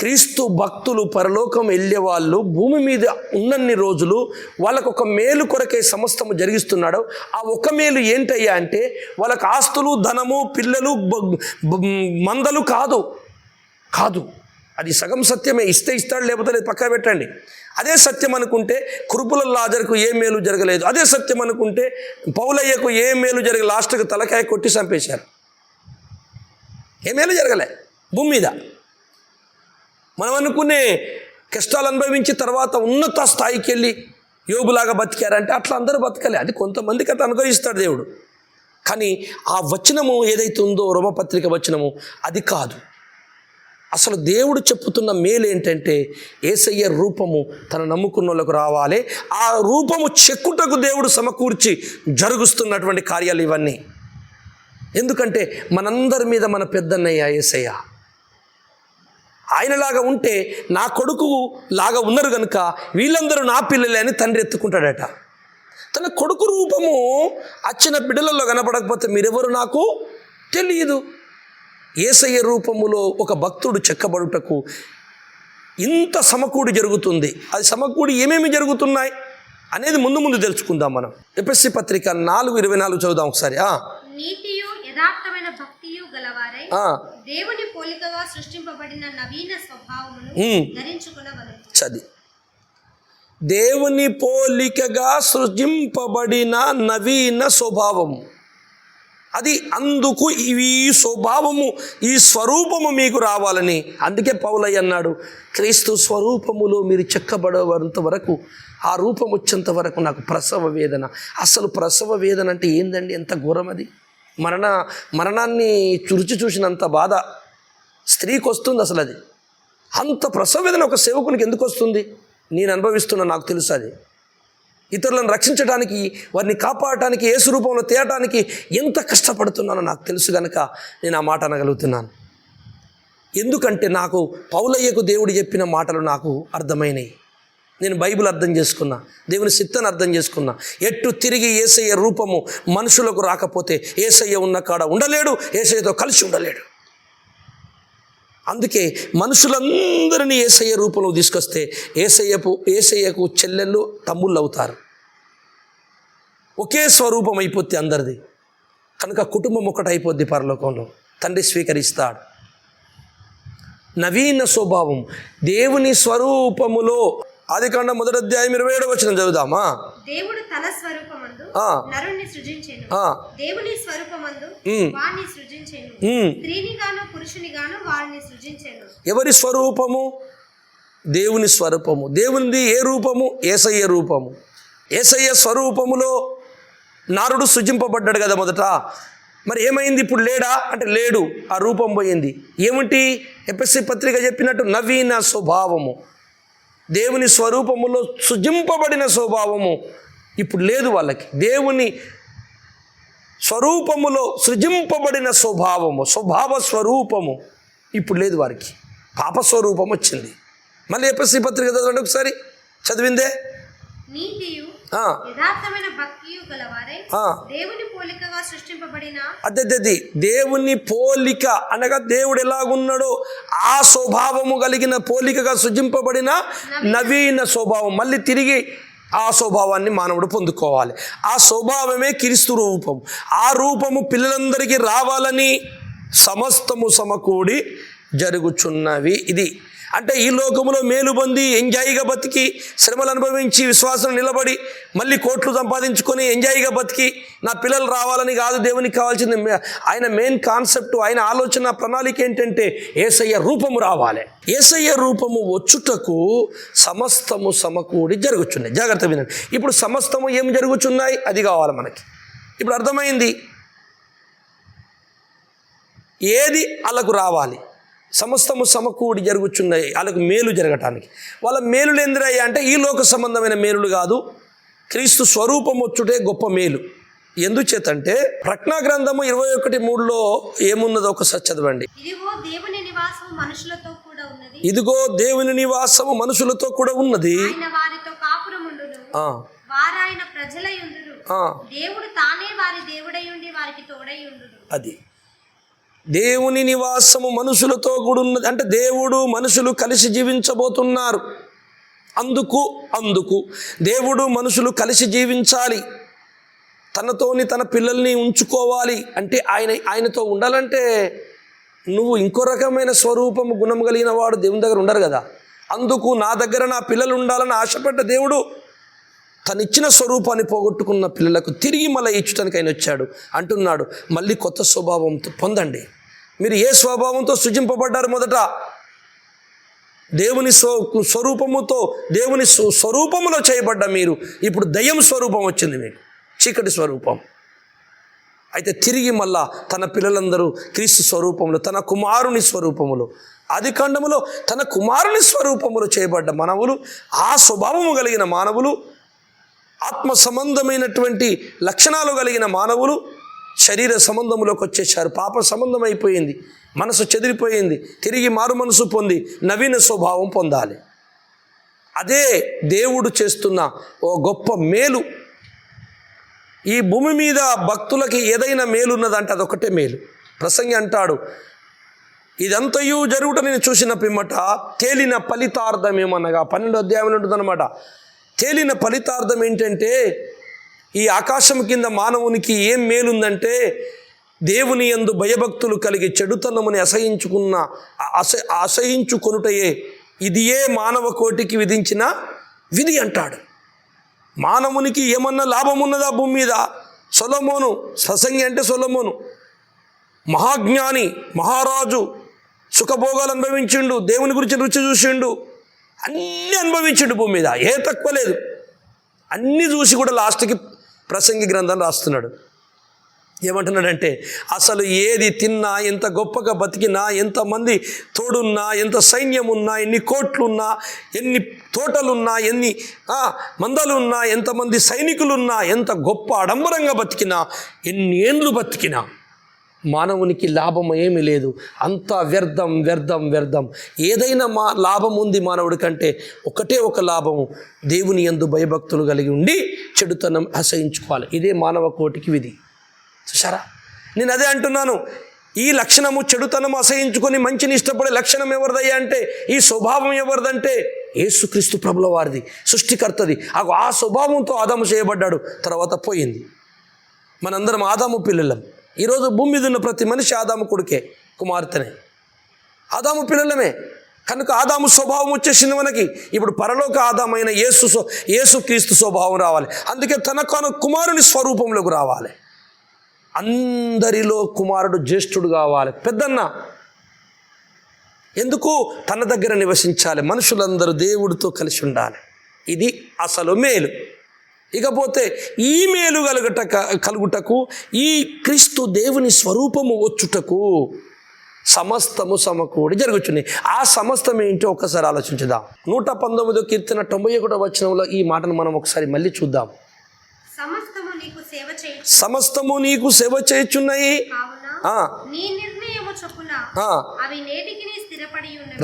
క్రీస్తు భక్తులు పరలోకం వెళ్ళే వాళ్ళు భూమి మీద ఉన్నన్ని రోజులు వాళ్ళకు ఒక మేలు కొరకే సమస్తము జరిగిస్తున్నాడు. ఆ ఒక మేలు ఏంటయ్యా అంటే వాళ్ళకి ఆస్తులు, ధనము, పిల్లలు, మందలు కాదు. అది సగం సత్యమే. ఇస్తే ఇస్తాడు, లేకపోతే లేదు, పక్కా పెట్టండి. అదే సత్యం అనుకుంటే కురుపుల లాజరుకు ఏ మేలు జరగలేదు. అదే సత్యం అనుకుంటే పౌలయ్యకు ఏ మేలు జరగలేదు. లాస్ట్కి తలకాయ కొట్టి చంపేశారు. ఏ మేలు జరగలే భూమి మీద. మనం అనుకునే కష్టాలు అనుభవించి తర్వాత ఉన్నత స్థాయికి వెళ్ళి యోబులాగా బతికారంటే అట్లా అందరూ బతకలే. అది కొంతమందికి అట్లా అనుగ్రహిస్తాడు దేవుడు. కానీ ఆ వచనము ఏదైతే ఉందో రోమపత్రిక వచనము అది కాదు. అసలు దేవుడు చెప్పుతున్న మేలు ఏంటంటే యేసయ్య రూపము తన నమ్ముకున్న వాళ్ళకు రావాలి. ఆ రూపము చెక్కుటకు దేవుడు సమకూర్చి జరుగుతున్నటువంటి కార్యాలు ఇవన్నీ. ఎందుకంటే మనందరి మీద మన పెద్దన్నయ్య యేసయ్య. ఆయనలాగా ఉంటే నా కొడుకు లాగా ఉన్నారు కనుక వీళ్ళందరూ నా పిల్లలే అని తండ్రి ఎత్తుకుంటాడట. తన కొడుకు రూపము అచ్చిన బిడ్డలలో కనపడకపోతే మీరెవరు నాకు తెలియదు. యేసయ్య రూపములో ఒక భక్తుడు చెక్కబడుటకు ఇంత సమకూడి జరుగుతుంది. అది సమకూడి ఏమేమి జరుగుతున్నాయి అనేది ముందు తెలుసుకుందాం మనం. ఎఫెసీ పత్రిక 4:24 చదువుదాం ఒకసారి. నీతియు యథార్థమైన భక్తియు గలవారై దేవుని పోలికగా సృష్టింపబడిన నవీన స్వభావమును ధరించుకొనవలెను. చది దేవుని పోలికగా సృజింపబడిన నవీన స్వభావము. అది అందుకు ఈ స్వభావము, ఈ స్వరూపము మీకు రావాలని. అందుకే పౌలయ్య అన్నాడు, క్రీస్తు స్వరూపములో మీరు చెక్కబడేంత వరకు, ఆ రూపం వచ్చేంత వరకు నాకు ప్రసవ వేదన. అసలు ప్రసవ వేదన అంటే ఏందండి? ఎంత ఘోరం అది. మరణాన్ని రుచి చూసినంత బాధ స్త్రీకి వస్తుంది. అసలు అది అంత ప్రసవ వేదన ఒక సేవకునికి ఎందుకు వస్తుంది? నేను అనుభవిస్తున్నా, నాకు తెలుసు. అది ఇతరులను రక్షించడానికి, వారిని కాపాడటానికి, యేసు రూపంలో తేయటానికి ఎంత కష్టపడుతున్నానో నాకు తెలుసు కనుక నేను ఆ మాట అనగలుగుతున్నాను. ఎందుకంటే నాకు పౌలయ్యకు దేవుడు చెప్పిన మాటలు నాకు అర్థమైనవి. నేను బైబిల్ అర్థం చేసుకున్నా, దేవుని చిత్తాన్ని అర్థం చేసుకున్నా. ఎట్టు తిరిగి యేసయ్య రూపము మనుషులకు రాకపోతే యేసయ్య ఉన్న కాడ ఉండలేడు, యేసయ్యతో కలిసి ఉండలేడు. అందుకే మనుషులందరినీ యేసయ్య రూపంలో తీసుకొస్తే యేసయ్యకు చెల్లెళ్ళు, తమ్ముళ్ళు అవుతారు. ఒకే స్వరూపం అయిపోద్ది అందరిది. కనుక కుటుంబం ఒకటైపోద్ది పరలోకంలో. తండ్రి స్వీకరిస్తాడు. నవీన స్వభావం దేవుని స్వరూపములో. ఆదికాండం 1:27 చదువుదామా. దేవుడు తన స్వరూపమందు నరుణ్ణి సృజించెను, దేవుని స్వరూపమందు వాణ్ణి సృజించెను, స్త్రీనిగాను పురుషునిగాను వారిని సృజించెను. ఎవరి స్వరూపము? దేవుని స్వరూపము. దేవునిది ఏ రూపము? యేసయ్య రూపము. యేసయ్య స్వరూపములో నారుడు సృజింపబడ్డాడు కదా మొదట. మరి ఏమైంది? ఇప్పుడు లేడా అంటే లేడు. ఆ రూపం పోయింది. ఏమిటి? ఎఫెసీ పత్రిక చెప్పినట్టు నవీన స్వభావము, దేవుని స్వరూపములో సృజింపబడిన స్వభావము ఇప్పుడు లేదు వాళ్ళకి. దేవుని స్వరూపములో సృజింపబడిన స్వభావ స్వరూపము ఇప్పుడు లేదు వారికి. పాప స్వరూపం వచ్చింది. మళ్ళీ ఎఫెసీ పత్రిక చదవండి ఒకసారి. చదివిందే. నీతియు యథార్థమైన భక్తియు గలవారై దేవుని పోలికగా సృష్టింపబడిన. అదే దేవుని పోలిక అనగా దేవుడు ఎలాగున్నాడో ఆ స్వభావము కలిగిన పోలికగా సృజింపబడిన నవీన స్వభావం. మళ్ళీ తిరిగి ఆ స్వభావాన్ని మానవుడు పొందుకోవాలి. ఆ స్వభావమే క్రీస్తు రూపం. ఆ రూపము పిల్లలందరికీ రావాలని సమస్తము సమకూడి జరుగుచున్నవి. ఇది అంటే ఈ లోకములో మేలు పొంది ఎంజాయ్గా బతికి, శ్రమలు అనుభవించి, విశ్వాసం నిలబడి, మళ్ళీ కోట్లు సంపాదించుకొని ఎంజాయ్గా బతికి నా పిల్లలు రావాలని కాదు దేవునికి కావాల్సింది. ఆయన మెయిన్ కాన్సెప్ట్, ఆయన ఆలోచన ప్రణాళిక ఏంటంటే యేసయ్య రూపము రావాలి. యేసయ్య రూపము వచ్చుటకు సమస్తము సమకూడి జరుగుచున్నాయి. జాగ్రత్త వినండి. ఇప్పుడు సమస్తము ఏం జరుగుచున్నాయి అది కావాలి మనకి. ఇప్పుడు అర్థమైంది ఏది వాళ్ళకు రావాలి. సమస్తము సమకూడి జరుగుచున్నాయి వాళ్ళకు మేలు జరగటానికి. వాళ్ళ మేలులు ఎందురయ్యా అంటే ఈ లోక సంబంధమైన మేలులు కాదు, క్రీస్తు స్వరూపం వచ్చుటే గొప్ప మేలు. ఎందుచేతంటే ప్రకటన గ్రంథము 21:3 ఏమున్నదో ఒకసారి చదవండి. ఇదిగో దేవుని నివాసము మనుషులతో కూడా ఉన్నది, ఇదిగో దేవుని నివాసము మనుషులతో కూడా ఉన్నది, ఆయన వారితో కాపురముండును, వారాయన ప్రజలై ఉండును. ఆ, దేవుడు తానే వారి దేవుడై ఉండి వారికి తోడై ఉండును. అది దేవుని నివాసము మనుషులతో కూడున్నది. అంటే దేవుడు మనుషులు కలిసి జీవించబోతున్నారు. అందుకు దేవుడు మనుషులు కలిసి జీవించాలి, తనతోని తన పిల్లల్ని ఉంచుకోవాలి. అంటే ఆయనతో ఉండాలంటే నువ్వు ఇంకో రకమైన స్వరూపము గుణం కలిగిన వాడు దేవుని దగ్గర ఉండరు కదా. అందుకు నా దగ్గర నా పిల్లలు ఉండాలని ఆశపడ్డ దేవుడు తనిచ్చిన స్వరూపాన్ని పోగొట్టుకున్న పిల్లలకు తిరిగి మళ్ళీ ఇచ్చటానికి ఆయన వచ్చాడు. అంటున్నాడు, మళ్ళీ కొత్త స్వభావంతో పొందండి. మీరు ఏ స్వభావంతో సృజింపబడ్డారు? మొదట దేవుని స్వరూపముతో, దేవుని స్వరూపములో చేయబడ్డ మీరు ఇప్పుడు దయ్యం స్వరూపం వచ్చింది, మీకు చీకటి స్వరూపం. అయితే తిరిగి మళ్ళా తన పిల్లలందరూ క్రీస్తు స్వరూపంలో, తన కుమారుని స్వరూపములో, ఆది కాండములో తన కుమారుని స్వరూపములో చేయబడ్డ మానవులు, ఆ స్వభావము కలిగిన మానవులు, ఆత్మ సంబంధమైనటువంటి లక్షణాలు కలిగిన మానవులు శరీర సంబంధంలోకి వచ్చేసారు. పాప సంబంధం అయిపోయింది, మనసు చెదిరిపోయింది. తిరిగి మారు మనసు పొంది నవీన స్వభావం పొందాలి. అదే దేవుడు చేస్తున్న ఓ గొప్ప మేలు. ఈ భూమి మీద భక్తులకి ఏదైనా మేలు ఉన్నదంటే అదొకటే మేలు. ప్రసంగి అంటాడు, ఇదంతయు జరుగుట నేను చూసిన పిమ్మట తేలిన ఫలితార్థం ఏమనగా 12వ అధ్యాయంలో ఉంటుందన్నమాట. తేలిన ఫలితార్థం ఏంటంటే ఈ ఆకాశం కింద మానవునికి ఏం మేలుందంటే దేవుని యందు భయభక్తులు కలిగి చెడుతనముని అసహించుకొనుటయే ఇదియే మానవ కోటికి విధించిన విధి అంటాడు. మానవునికి ఏమన్నా లాభం ఉన్నదా భూమి మీద? సొలొమోను, ప్రసంగి అంటే సొలొమోను మహాజ్ఞాని, మహారాజు, సుఖభోగాలు అనుభవించిండు, దేవుని గురించి రుచి చూసిండు, అన్నీ అనుభవించిండు భూమి మీద, ఏ తక్కువ లేదు. అన్నీ చూసి కూడా లాస్ట్కి ప్రసంగి గ్రంథం రాస్తున్నాడు. ఏమంటున్నాడంటే అసలు ఏది తిన్నా, ఎంత గొప్పగా బతికినా, ఎంతమంది తోడున్నా, ఎంత సైన్యం ఉన్నా, ఎన్ని కోట్లున్నా, ఎన్ని తోటలున్నా, ఎన్ని మందలున్నా, ఎంతమంది సైనికులున్నా, ఎంత గొప్ప ఆడంబరంగా బతికినా, ఎన్ని ఏండ్లు బతికినా మానవునికి లాభం ఏమీ లేదు. అంతా వ్యర్థం వ్యర్థం వ్యర్థం. ఏదైనా లాభం ఉంది మానవుడి కంటే ఒకటే ఒక లాభము, దేవుని యందు భయభక్తులు కలిగి ఉండి చెడుతనం అసహించుకోవాలి. ఇదే మానవ కోటికి విధి. చూసారా, నేను అదే అంటున్నాను. ఈ లక్షణము, చెడుతనం అసహించుకొని మంచిని ఇష్టపడే లక్షణం ఎవరిదయ్యా అంటే, ఈ స్వభావం ఎవరిదంటే యేసుక్రీస్తు ప్రభుల వారిది, సృష్టికర్తది. ఆ స్వభావంతో ఆదాము చేయబడ్డాడు, తర్వాత పోయింది. మనందరం ఆదాము పిల్లలం. ఈరోజు భూమి మీద ఉన్న ప్రతి మనిషి ఆదాము కొడుకే, కుమార్తెనే, ఆదాము పిల్లలమే. కనుక ఆదాము స్వభావం వచ్చేసింది మనకి. ఇప్పుడు పరలోక ఆదామైన యేసుక్రీస్తు స్వభావం రావాలి. అందుకే తన కుమారుని స్వరూపంలోకి రావాలి. అందరిలో కుమారుడు జ్యేష్ఠుడు కావాలి, పెద్దన్న. ఎందుకు? తన దగ్గర నివసించాలి, మనుషులందరూ దేవుడితో కలిసి ఉండాలి. ఇది అసలు మేలు. ఇకపోతే ఈ మేలు కలుగుటకు, ఈ క్రీస్తు దేవుని స్వరూపము వచ్చుటకు సమస్తము సమకూడి జరుగుచున్నాయి. ఆ సమస్తం ఏంటో ఒకసారి ఆలోచించుదాం. 119వ కీర్తన 91వ వచనంలో ఈ మాటను మనం ఒకసారి మళ్ళీ చూద్దాం. సమస్తము నీకు సేవ చేయుచున్నాయి,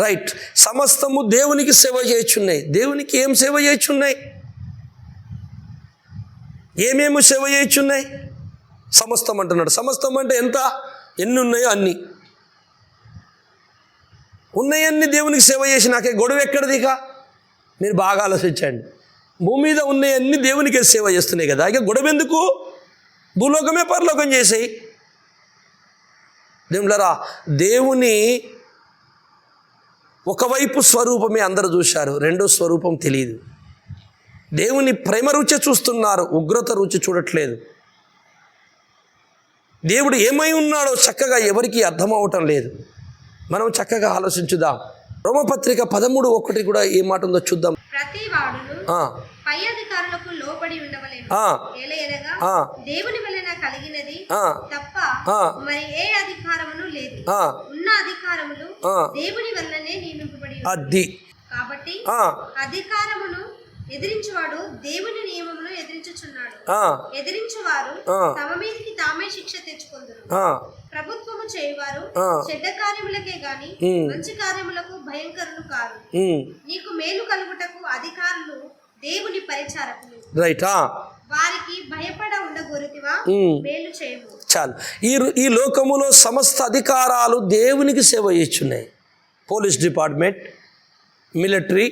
రైట్. సమస్తము దేవునికి సేవ చేయుచున్నాయి. దేవునికి ఏం సేవ చేయుచున్నాయి? ఏమేమి సేవ చేయుచున్నాయి? సమస్తం అంటున్నాడు. సమస్తం అంటే ఎంత? ఎన్ని ఉన్నాయో అన్నీ ఉన్నాయన్నీ దేవునికి సేవ చేసి నాకే గొడవ ఎక్కడిది? ఇక మీరు బాగా ఆలోచించండి. భూమి మీద ఉన్నాయన్నీ దేవునికి సేవ చేస్తున్నాయి కదా, ఇక గొడవ ఎందుకు? భూలోకమే పరలోకం చేసేయి. దేవుళ్ళరా, దేవుని ఒకవైపు స్వరూపమే అందరూ చూశారు, రెండో స్వరూపం తెలియదు. దేవుని ప్రేమ రుచి చూస్తున్నారు, ఉగ్రత రుచి చూడట్లేదు. దేవుడు ఏమై ఉన్నాడో చక్కగా ఎవరికి అర్థం అవటం లేదు. మనం చక్కగా ఆలోచించుదాం. రోమపత్రిక 13:1 కూడా ఏ మాట ఉందో చూద్దాం. ప్రతి వాడును పై అధికారులకు లోబడి ఉండవలెను, ఏలయనగా దేవుని వలన కలిగినది తప్ప మరి ఏ అధికారమును లేదు. ఉన్న అధికారములు దేవుని వలననే నియమింపబడి అది. కాబట్టి అధికారమును ఎదిరించువాడు దేవుని నియమమును ఎదిరించుచున్నాడు. ఎదిరించువారు తమ మీదకి తామే శిక్ష తెచ్చుకొందురు. ప్రభుత్వము చేయువారు చెడ్డ కార్యములకే గాని మంచి కార్యములకు భయంకరులు కారు. నీకు మేలు కలుగుటకు అధికారులు దేవుని పరిచారకులు. రైట్. వారికి భయపడ ఉండగోరుతివా, మేలు చేయము. చాలు. ఈ లోకములో సమస్త అధికారాలు దేవునికి సేవ చేస్తున్నాయి. పోలీస్ డిపార్ట్మెంట్, మిలిటరీ,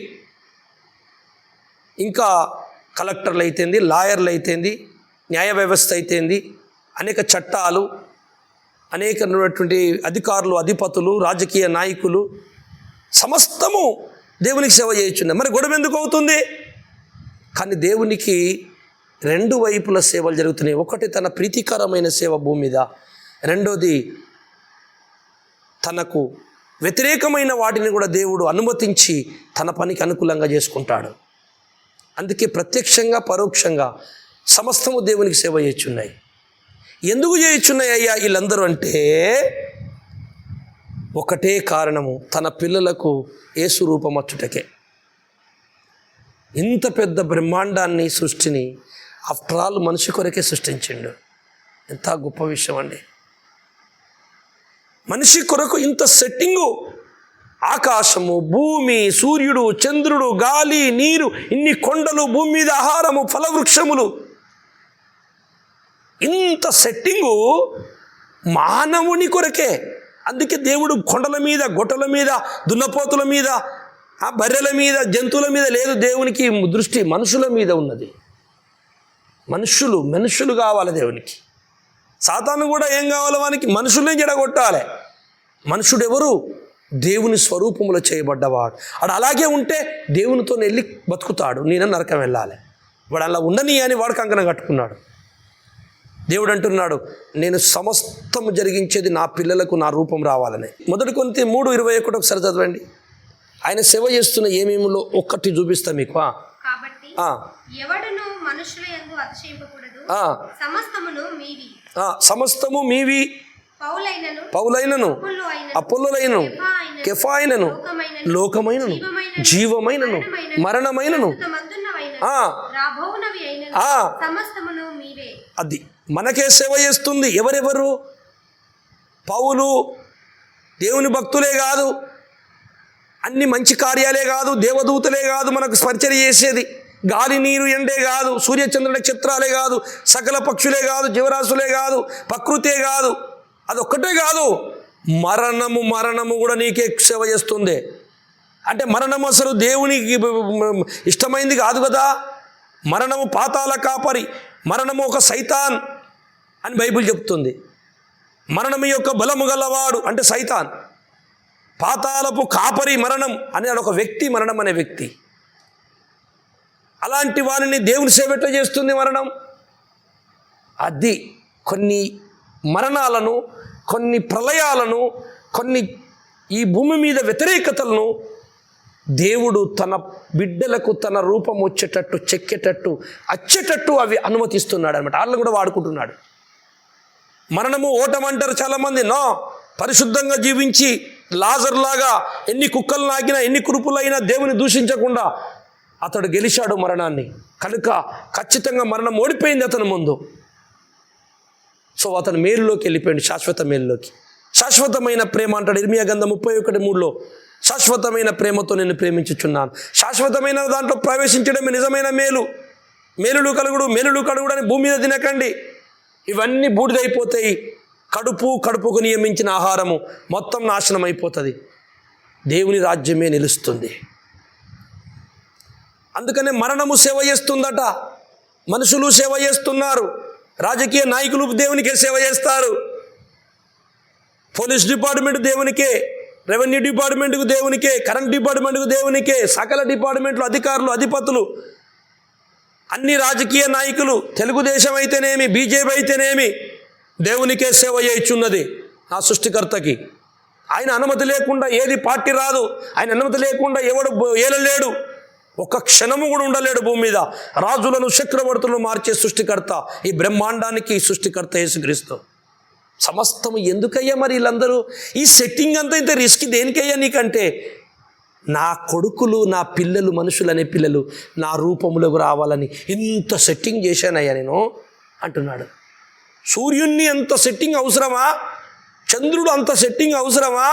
ఇంకా కలెక్టర్లు అయితేంది, లాయర్లు అయితేంది, న్యాయ వ్యవస్థ అయితేంది, అనేక చట్టాలు, అనేకమైనటువంటి అధికారులు, అధిపతులు, రాజకీయ నాయకులు సమస్తము దేవునికి సేవ చేయుచున్నాయి. మరి గొడవ ఎందుకు అవుతుంది? కానీ దేవునికి రెండు వైపుల సేవలు జరుగుతున్నాయి. ఒకటి తన ప్రీతికరమైన సేవ భూమి మీద, రెండోది తనకు వ్యతిరేకమైన వాటిని కూడా దేవుడు అనుమతించి తన పనికి అనుకూలంగా చేసుకుంటాడు. అందుకే ప్రత్యక్షంగా పరోక్షంగా సమస్తము దేవునికి సేవ చేయుచున్నాయి. ఎందుకు చేయుచున్నాయి అయ్యా వీళ్ళందరూ అంటే ఒకటే కారణము, తన పిల్లలకు యేసు రూపం వచ్చుటకే. ఇంత పెద్ద బ్రహ్మాండాన్ని, సృష్టిని ఆఫ్టర్ ఆల్ మనిషి కొరకే సృష్టించిండు. ఎంత గొప్ప విషయం అండి. మనిషి కొరకు ఇంత సెట్టింగు, ఆకాశము, భూమి, సూర్యుడు, చంద్రుడు, గాలి, నీరు, ఇన్ని కొండలు, భూమి మీద ఆహారము, ఫలవృక్షములు, ఇంత సెట్టింగు మానవుని కొరకే. అందుకే దేవుడు కొండల మీద, గొట్టల మీద, దున్నపోతుల మీద, బర్రెల మీద, జంతువుల మీద లేదు. దేవునికి దృష్టి మనుషుల మీద ఉన్నది. మనుషులు కావాలి దేవునికి. సాతాను కూడా ఏం కావాలి? వానికి మనుషుల్ని జడగొట్టాలి. మనుషుడు ఎవరు? దేవుని స్వరూపంలో చేయబడ్డవాడు. వాడు అలాగే ఉంటే దేవునితో వెళ్ళి బతుకుతాడు. నేను నరకం వెళ్ళాలి, వాడు అలా ఉండని అని వాడు కంకణం కట్టుకున్నాడు. దేవుడు అంటున్నాడు, నేను సమస్తము జరిగించేది నా పిల్లలకు నా రూపం రావాలని. 1 కొరింథీ 3:21 ఒకసారి చదవండి. ఆయన సేవ చేస్తున్న ఏమేమిలో ఒక్కటి చూపిస్తా మీకు. కాబట్టి ఎవడును మనుషుల యందు అతిశయింపకూడదు, సమస్తమును మీవి. సమస్తము మీవి. పౌలైనను, అపొల్లోలైనను, కేఫాయినను, లోకమైనను, జీవమైనను, మరణమైనను, అది మనకే సేవ చేస్తుంది. ఎవరెవరు? పౌలు దేవుని భక్తులే కాదు, అన్ని మంచి కార్యాలే కాదు, దేవదూతలే కాదు, మనకు పరిచర్య చేసేది. గాలి, నీరు, ఎండే కాదు, సూర్యచంద్ర నక్షత్రాలే కాదు, సకల పక్షులే కాదు, జీవరాశులే కాదు, ప్రకృతే కాదు, అదొక్కటే కాదు, మరణము కూడా నీకే సేవ చేస్తుంది. అంటే మరణము అసలు దేవునికి ఇష్టమైంది కాదు కదా. మరణము పాతాళ కాపరి, మరణము ఒక సైతాన్ అని బైబిల్ చెప్తుంది. మరణము యొక్క బలము గలవాడు అంటే సైతాన్. పాతాళపు కాపరి మరణం అని ఒక వ్యక్తి, మరణం అనే వ్యక్తి. అలాంటి వారిని దేవుని సేవ ఎట్లా చేస్తుంది మరణం? అది కొన్ని మరణాలను, కొన్ని ప్రళయాలను, కొన్ని ఈ భూమి మీద వ్యతిరేకతలను దేవుడు తన బిడ్డలకు తన రూపం వచ్చేటట్టు, చెక్కేటట్టు, అచ్చేటట్టు అవి అనుమతిస్తున్నాడు అనమాట. వాళ్ళని కూడా వాడుకుంటున్నాడు. మరణము ఓటమంటారు చాలామంది. నో, పరిశుద్ధంగా జీవించి లాజర్లాగా ఎన్ని కుక్కలు నాకినా, ఎన్ని కురుపులైనా దేవుని దూషించకుండా అతడు గెలిచాడు మరణాన్ని. కనుక ఖచ్చితంగా మరణం ఓడిపోయింది అతని ముందు. సో అతను మేలులోకి వెళ్ళిపోయాడు, శాశ్వత మేలులోకి. శాశ్వతమైన ప్రేమ అంటాడు ఇర్మియా గ్రంథం 31:3లో. శాశ్వతమైన ప్రేమతో నేను ప్రేమించుచున్నాను. శాశ్వతమైన దాంట్లో ప్రవేశించడమే నిజమైన మేలు. మేలులు కలుగుడు అని భూమి మీద తినకండి, ఇవన్నీ బూడిదైపోతాయి. కడుపుకు నియమించిన ఆహారము మొత్తం నాశనం అయిపోతుంది. దేవుని రాజ్యమే నిలుస్తుంది. అందుకనే మరణము సేవ చేస్తుందట. మనుషులు సేవ చేస్తున్నారు. రాజకీయ నాయకులు దేవునికే సేవ చేస్తారు. పోలీస్ డిపార్ట్మెంట్ దేవునికే, రెవెన్యూ డిపార్ట్మెంట్కు దేవునికే, కరెంట్ డిపార్ట్మెంట్కు దేవునికే, సకల డిపార్ట్మెంట్లు అధికారులు, అధిపతులు, అన్ని రాజకీయ నాయకులు, తెలుగుదేశం అయితేనేమి, బీజేపీ అయితేనేమి, దేవునికే సేవ చేయుచున్నది నా సృష్టికర్తకి. ఆయన అనుమతి లేకుండా ఏది పార్టీ రాదు. ఆయన అనుమతి లేకుండా ఎవడు ఏలలేడు. ఒక్క క్షణము కూడా ఉండలేడు భూమి మీద. రాజులను, చక్రవర్తులను మార్చే సృష్టికర్త, ఈ బ్రహ్మాండానికి సృష్టికర్త యేసుక్రీస్తు. సమస్తము ఎందుకయ్యా మరి వీళ్ళందరూ ఈ సెట్టింగ్ అంతా ఇంత రిస్క్ దేనికయ్యా నీకంటే? నా కొడుకులు, నా పిల్లలు, మనుషులు అనే పిల్లలు నా రూపంలోకి రావాలని ఇంత సెట్టింగ్ చేశానయ్యా నేను అంటున్నాడు. సూర్యుణ్ణి అంత సెట్టింగ్ అవసరమా? చంద్రుడు అంత సెట్టింగ్ అవసరమా?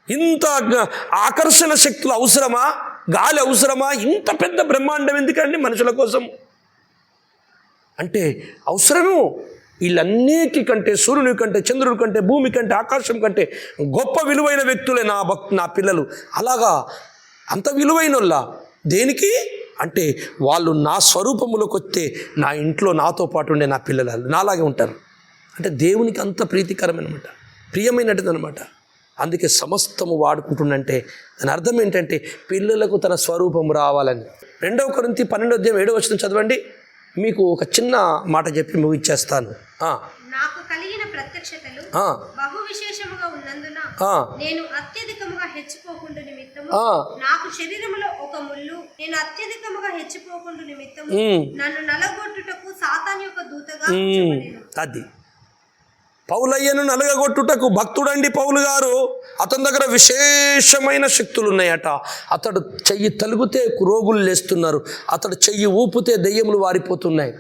ఇంత ఆకర్షణ శక్తులు అవసరమా? గాలి అవసరమా? ఇంత పెద్ద బ్రహ్మాండం ఎందుకండి మనుషుల కోసం? అంటే అవసరము. వీళ్ళన్నిటి కంటే, సూర్యుని కంటే, చంద్రుడి కంటే, భూమి కంటే, ఆకాశం కంటే గొప్ప విలువైన వ్యక్తులే నా పిల్లలు. అలాగా అంత విలువైనోళ్ళ దేనికి అంటే వాళ్ళు నా స్వరూపములోకి వస్తే నా ఇంట్లో నాతో పాటు ఉండే నా పిల్లలు నాలాగే ఉంటారు. అంటే దేవునికి అంత ప్రీతికరమైనమాట, ప్రియమైనటిదనమాట. అందుకే సమస్తము వాడుకుంటుండంటే దాని అర్థం ఏంటంటే పిల్లలకు తన స్వరూపం రావాలని. 2 కొరింథీ 12:7 చదవండి. మీకు ఒక చిన్న మాట చెప్పి ముగిచ్చేస్తాను. నాకు కలిగిన ప్రత్యక్షతలు బహు విశేషముగా ఉన్నందున నేను అత్యధికముగా హెచ్చిపోకుండా నిమిత్తము నాకు శరీరములో ఒక ముళ్ళు, నేను అత్యధికముగా హెచ్చిపోకుండా నిమిత్తము నన్ను నలగొట్టుటకు సాతాను యొక్క దూతగా ఉంచబడెను. అది పౌలయ్యను నలగగొట్టుటకు భక్తుడండి పౌలు గారు. అతని దగ్గర విశేషమైన శక్తులు ఉన్నాయట. అతడు చెయ్యి తలుగుతే రోగులు లేస్తున్నారు, అతడు చెయ్యి ఊపితే దెయ్యములు వారిపోతున్నాయి.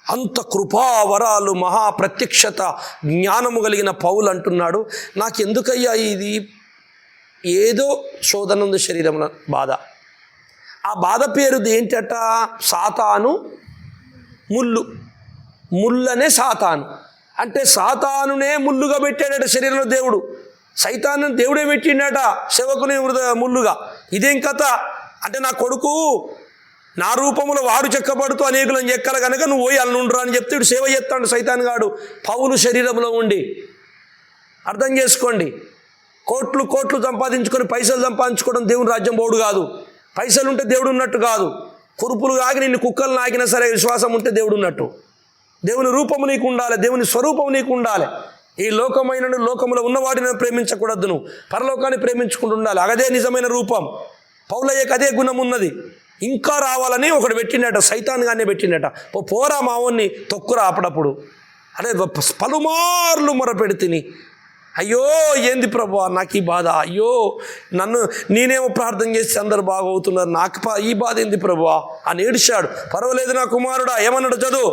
అంత కృపావరాలు, మహాప్రత్యక్షత, జ్ఞానము కలిగిన పౌలు అంటున్నాడు, నాకెందుకయ్యా ఇది ఏదో శోధన ఉంది శరీరంలో బాధ. ఆ బాధ పేరు ఏంటట? సాతాను ముళ్ళు. ముళ్ళనే సాతాను అంటే సాతానునే ముళ్ళుగా పెట్టాడట శరీరంలో దేవుడు. సైతాను దేవుడే పెట్టిండట సేవకుని ముళ్ళుగా. ఇదేం కథ అంటే, నా కొడుకు నా రూపంలో వాడు చెక్కబడుతూ అనేకులను చెక్కలు కనుక నువ్వు పోయి అల్లుండ్రా అని చెప్తే సేవ చేస్తాడు సైతాన్ గాడు పౌలు శరీరంలో ఉండి. అర్థం చేసుకోండి. కోట్లు కోట్లు సంపాదించుకొని పైసలు సంపాదించుకోవడం దేవుని రాజ్యం పోడు కాదు. పైసలు ఉంటే దేవుడు ఉన్నట్టు కాదు. కురుపులు ఆగి నిన్ను కుక్కలు నాకినా సరే విశ్వాసం ఉంటే దేవుడు ఉన్నట్టు. దేవుని రూపము నీకు ఉండాలి, దేవుని స్వరూపం నీకు ఉండాలి. ఈ లోకమైన లోకంలో ఉన్నవాడిని ప్రేమించకూడదు, నువ్వు పరలోకాన్ని ప్రేమించుకుంటూ ఉండాలి. అదే నిజమైన రూపం. పౌలయ్యకు అదే గుణం ఉన్నది. ఇంకా రావాలని ఒకడు పెట్టిండట, సైతాన్గానే పెట్టిండట. పోరా మావోన్ని తొక్కురా. అప్పుడప్పుడు అదే పలుమార్లు మొరపెడితిని, అయ్యో ఏంది ప్రభువా నాకు ఈ బాధ, అయ్యో నేనేమో ప్రార్థన చేసి అందరు బాగవుతున్నారు, నాకు ఈ బాధ ఏంది ప్రభువా అని ఏడిశాడు. పర్వాలేదు నా కుమారుడా, ఏమన్నాడు చదువు.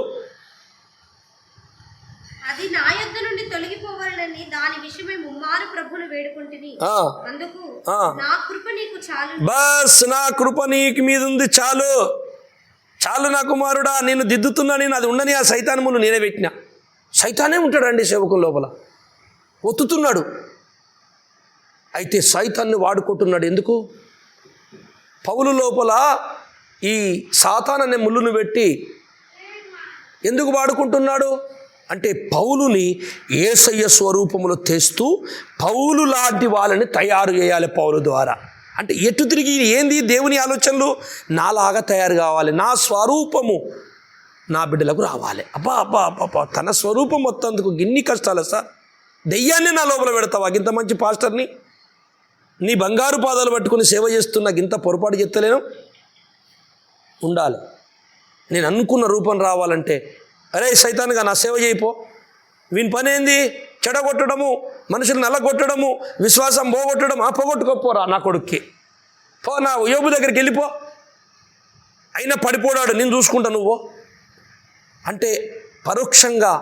అది నా యొద్ద నుండి తొలగిపోవాలని దాని విషయమై ముమ్మారు ప్రభువును వేడుకుంటుని, అందుకు నా కృప నీకు చాలు. బస్ నా కృప నీకు మీద ఉంది, చాలు చాలు నా కుమారుడా, నేను దిద్దుతున్నా, నేను అది ఉండని ఆ సైతాన్ ముందు నేనే పెట్టినా. సైతానే ఉంటాడండి సేవకుల లోపల, ఒత్తుతున్నాడు. అయితే సైతాన్ని వాడుకుంటున్నాడు. ఎందుకు? పౌలు లోపల ఈ సాతాన్ అనే ముళ్ళును పెట్టి ఎందుకు వాడుకుంటున్నాడు అంటే, పౌలుని యేసయ్య స్వరూపములో తెస్తూ పౌలు లాంటి వాళ్ళని తయారు చేయాలి పౌలు ద్వారా. అంటే ఎటు తిరిగి ఏంది దేవుని ఆలోచనలు? నాలాగా తయారు కావాలి, నా స్వరూపము నా బిడ్డలకు రావాలి. అబ్బా అబ్బా అబ్బా, తన స్వరూపం మొత్తందుకు గిన్ని కష్టాలు సార్. దెయ్యాన్ని నా లోపల పెడతావా? ఇంత మంచి పాస్టర్ని నీ బంగారు పాదాలు పట్టుకుని సేవ చేస్తున్నా ఇంత పొరపాటు చెత్తలేను. ఉండాలి. నేను అనుకున్న రూపం రావాలంటే, అరే సైతాన్గా నా సేవ చేయిపో. వీని పని ఏంది? చెడగొట్టడము, మనుషులు నల్లగొట్టడము, విశ్వాసం పోగొట్టడం. పోగొట్టుకోపోరా నా కొడుక్కి, పో నా యోబు దగ్గరికి వెళ్ళిపో. అయినా పడిపోడాడు, నేను చూసుకుంటా, నువ్వు అంటే పరోక్షంగా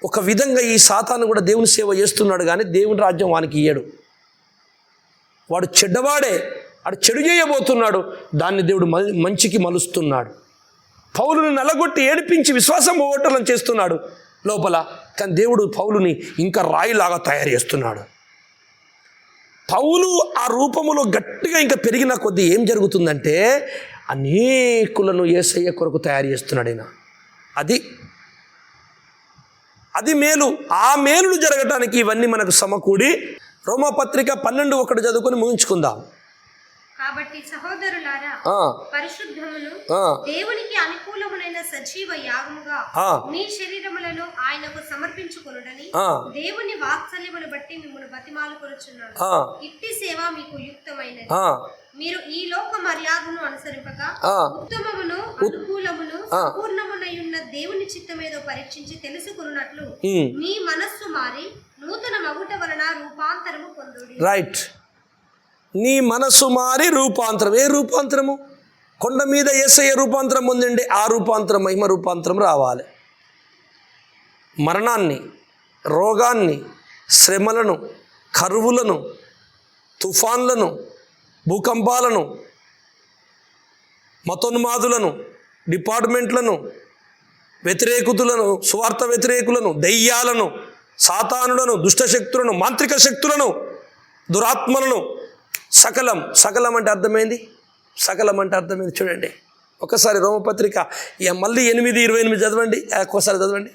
ఒక విధంగా ఈ సాతాను కూడా దేవుని సేవ చేస్తున్నాడు, కానీ దేవుని రాజ్యం వానికి ఇయ్యడు. వాడు చెడ్డవాడే, వాడు చెడు చేయబోతున్నాడు, దాన్ని దేవుడు మంచికి మలుస్తున్నాడు. పౌలుని నలగొట్టి ఏడిపించి విశ్వాసం పోగొట్టాలని చేస్తున్నాడు లోపల, కానీ దేవుడు పౌలుని ఇంకా రాయిలాగా తయారు చేస్తున్నాడు. పౌలు ఆ రూపములో గట్టిగా ఇంకా పెరిగిన కొద్దీ ఏం జరుగుతుందంటే, అనేకులను యేసయ్య కొరకు తయారు చేస్తున్నాడు ఆయన. అది మేలు. ఆ మేలును జరగటానికి ఇవన్నీ మనకు సమకూడి, రోమాపత్రిక 12:1 చదువుకొని ముగించుకుందాం. కాబట్టి సహోదరులారా, పరిశుద్ధమును దేవునికి అనుకూలములైన సజీవ యాగముగా మీ శరీరములను ఆయనకు సమర్పించుకొనుడని దేవుని వాత్సల్యమును బట్టి మిమ్మల్ని బతిమాలుకొనుచున్నాను. ఇట్టి సేవ మీకు యుక్తమైనది. మీరు ఈ లోక మర్యాదను అనుసరింపక ఉత్తమమును అనుకూలమును సంపూర్ణమునయున్న దేవుని చిత్తమేదో పరీక్షించి తెలుసుకున్నట్లు మీ మనస్సు మారి నూతన మగుట వలన రూపాంతరము పొందుడి. రైట్. నీ మనసు మారి రూపాంతరం. ఏ రూపాంతరము? కొండ మీద యేసయ్య రూపాంతరం పొందండి. ఆ రూపాంతరం మహిమ రూపాంతరం రావాలి. మరణాన్ని, రోగాన్ని, శ్రమలను, కరువులను, తుఫాన్లను, భూకంపాలను, మతోన్మాదులను, డిపార్ట్మెంట్లను, వ్యతిరేకులను, స్వార్థ వ్యతిరేకులను, దెయ్యాలను, సాతానులను, దుష్టశక్తులను, మాంత్రిక శక్తులను, దురాత్మలను, సకలం అంటే అర్థమైంది. సకలం అంటే అర్థమైంది. చూడండి ఒకసారి రోమపత్రిక మళ్ళీ 8:28 చదవండి. ఒక్కసారి చదవండి.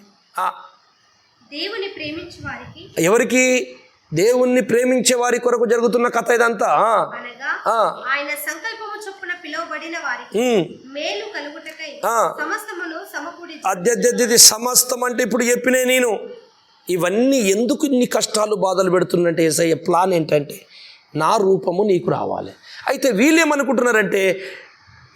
దేవుని ప్రేమించే వారికి, ఎవరికి? దేవుణ్ణి ప్రేమించే వారి కొరకు జరుగుతున్న కథ ఇదంతా. అనగా ఆయన సంకల్పము చొప్పున పిలువబడిన వారికి మేలు కలుగుటకై సమస్తమును సమకూడి. అద్దె సమస్తం అంటే ఇప్పుడు చెప్పినే నేను. ఇవన్నీ ఎందుకు ఇన్ని కష్టాలు బాధలు పెడుతున్నంటే యేసయ్య ప్లాన్ ఏంటంటే నా రూపము నీకు రావాలి. అయితే వీళ్ళేమనుకుంటున్నారంటే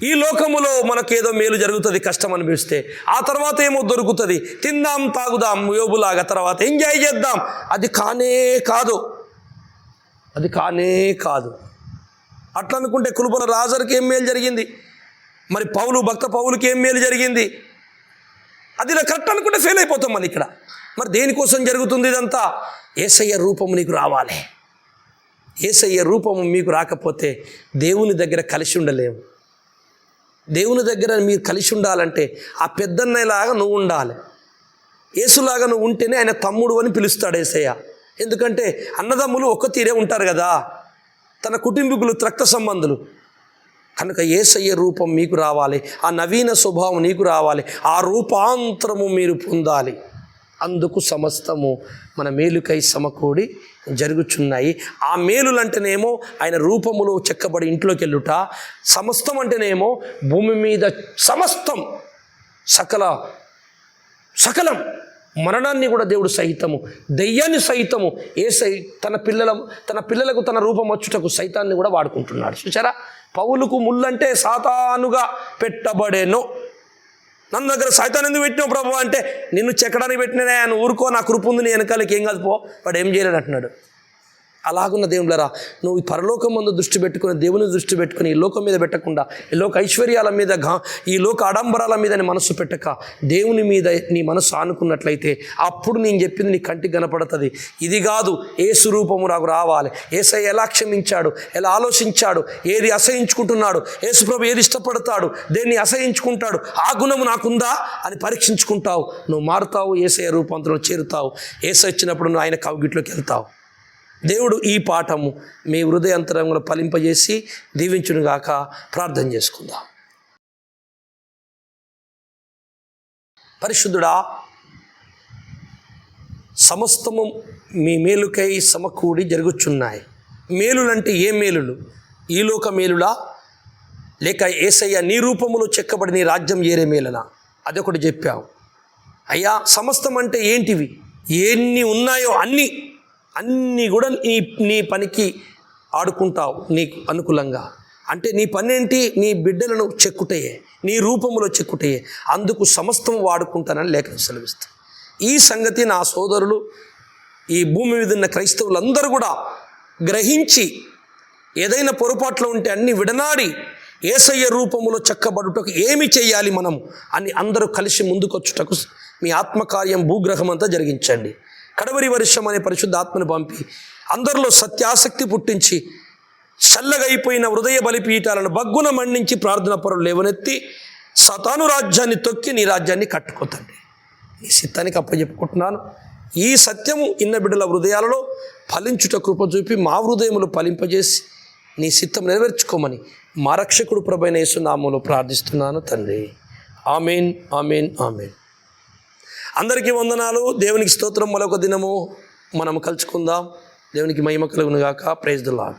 ఈ లోకములో మనకేదో మేలు జరుగుతుంది, కష్టం అనిపిస్తే ఆ తర్వాత ఏమో దొరుకుతుంది, తిందాం తాగుదాం యోబులాగా, తర్వాత ఎంజాయ్ చేద్దాం. అది కానే కాదు. అట్లా అనుకుంటే కులుపల రాజుకి ఏం మేలు జరిగింది, మరి భక్త పౌలుకి ఏం మేలు జరిగింది, అది ఇలా కరెక్ట్ అనుకుంటే ఫెయిల్ అయిపోతాం మనం ఇక్కడ. మరి దేనికోసం జరుగుతుంది ఇదంతా? యేసయ్య రూపము నీకు రావాలి. యేసయ్య రూపము మీకు రాకపోతే దేవుని దగ్గర కలిసి ఉండలేము. దేవుని దగ్గర మీరు కలిసి ఉండాలంటే ఆ పెద్దన్నయ్యలాగా నువ్వు ఉండాలి. యేసులాగా నువ్వు ఉంటేనే ఆయన తమ్ముడు అని పిలుస్తాడు యేసయ్య. ఎందుకంటే అన్నదమ్ములు ఒక్క తీరే ఉంటారు కదా, తన కుటుంబీకులు, రక్త సంబంధులు. కనుక యేసయ్య రూపం మీకు రావాలి, ఆ నవీన స్వభావం నీకు రావాలి, ఆ రూపాంతరము మీరు పొందాలి. అందుకు సమస్తము మన మేలుకై సమకూడి జరుగుచున్నాయి. ఆ మేలులంటేనేమో ఆయన రూపములో చెక్కబడి ఇంట్లోకి వెళ్ళుట, సమస్తం అంటేనేమో భూమి మీద సమస్తం సకలం మరణాన్ని కూడా దేవుడు సహితము, దెయ్యాన్ని సహితము తన పిల్లలకు తన రూపం వచ్చుటకు సైతాన్ని కూడా వాడుకుంటున్నాడు. చూసారా? పౌలుకు ముళ్ళంటే సాతానుగా పెట్టబడేను. నన్ను దగ్గర సైతాన్ ఎందుకు పెట్టినావు ప్రభు అంటే, నిన్ను చెక్కడానికి పెట్టినా నువ్వు ఊరుకో, నా కృప ఉంది, నీ వెనకాలకి ఏం కాదు పో, వాడు ఏం చేయలేడు అంటున్నాడు. అలాగున్న దేవుళ్ళరా, నువ్వు ఈ పరలోకం ముందు దృష్టి పెట్టుకుని, దేవుని దృష్టి పెట్టుకుని, ఈ లోకం మీద పెట్టకుండా, ఈ లోక ఐశ్వర్యాల మీద, ఈ లోక ఆడంబరాల మీద నీ మనసు పెట్టక దేవుని మీద నీ మనసు ఆనుకున్నట్లయితే అప్పుడు నేను చెప్పింది నీ కంటికి కనపడుతుంది. ఇది కాదు, యేసు రూపము నాకు రావాలి, యేసయ్య ఎలా క్షమించాడు, ఎలా ఆలోచించాడు, ఏది అసహించుకుంటున్నాడు, యేసు ప్రభు ఏది ఇష్టపడతాడు, దేన్ని అసహించుకుంటాడు, ఆ గుణము నాకుందా అని పరీక్షించుకుంటావు. నువ్వు మారుతావు, యేసయ్య రూపాంతరంలో చేరుతావు. యేసయ్య వచ్చినప్పుడు నువ్వు ఆయన కౌగిట్లోకి వెళ్తావు. దేవుడు ఈ పాఠము మీ హృదయాంతరంలో ఫలింపజేసి దీవించునుగాక. ప్రార్థన చేసుకుందాం. పరిశుద్ధుడా, సమస్తము మీ మేలుకై సమకూడి జరుగుచున్నాయి. మేలులంటే ఏ మేలులు? ఈ లోక మేలులా, లేక యేసయ్య నీ రూపములో చెక్కబడి నీ రాజ్యం ఏరే మేలనా? అదొకటి చెప్పావు అయ్యా. సమస్తం అంటే ఏంటివి? ఎన్ని ఉన్నాయో అన్నీ కూడా నీ పనికి ఆడుకుంటావు నీకు అనుకూలంగా. అంటే నీ పని ఏంటి? నీ బిడ్డలను చెక్కుటయే, నీ రూపంలో చెక్కుటయే. అందుకు సమస్తం వాడుకుంటానని లేఖనం సెలవిస్తాను. ఈ సంగతి నా సోదరులు, ఈ భూమి మీద ఉన్న క్రైస్తవులందరూ కూడా గ్రహించి ఏదైనా పొరపాట్లు ఉంటే అన్ని విడనాడి యేసయ్య రూపములో చెక్కబడుటకు ఏమి చేయాలి మనం అని అందరూ కలిసి ముందుకొచ్చుటకు మీ ఆత్మకార్యం భూగ్రహం అంతా జరిగించండి. కడవరి వర్షం అనే పరిశుద్ధ ఆత్మను పంపి అందరిలో సత్యాసక్తి పుట్టించి చల్లగా అయిపోయిన హృదయ బలిపీఠాలను బగ్గున మండించి ప్రార్థన పరులు లేవనెత్తి సతాను రాజ్యాన్ని తొక్కి నీ రాజ్యాన్ని కట్టుకోతండి. నీ చిత్తానికి అప్పచెప్పుకుంటున్నాను. ఈ సత్యము ఇన్న బిడ్డల హృదయాలలో ఫలించుట కృప చూపి మా హృదయములు ఫలింపజేసి నీ చిత్తం నెరవేర్చుకోమని మా రక్షకుడు ప్రభువైన యేసు నామములో ప్రార్థిస్తున్నాను తండ్రి. ఆమేన్, ఆమేన్, ఆమేన్. అందరికీ వందనాలు. దేవునికి స్తోత్రం. మరొక దినము మనము కలుసుకుందాం. దేవునికి మహిమ కలుగును గాక. Praise the lord.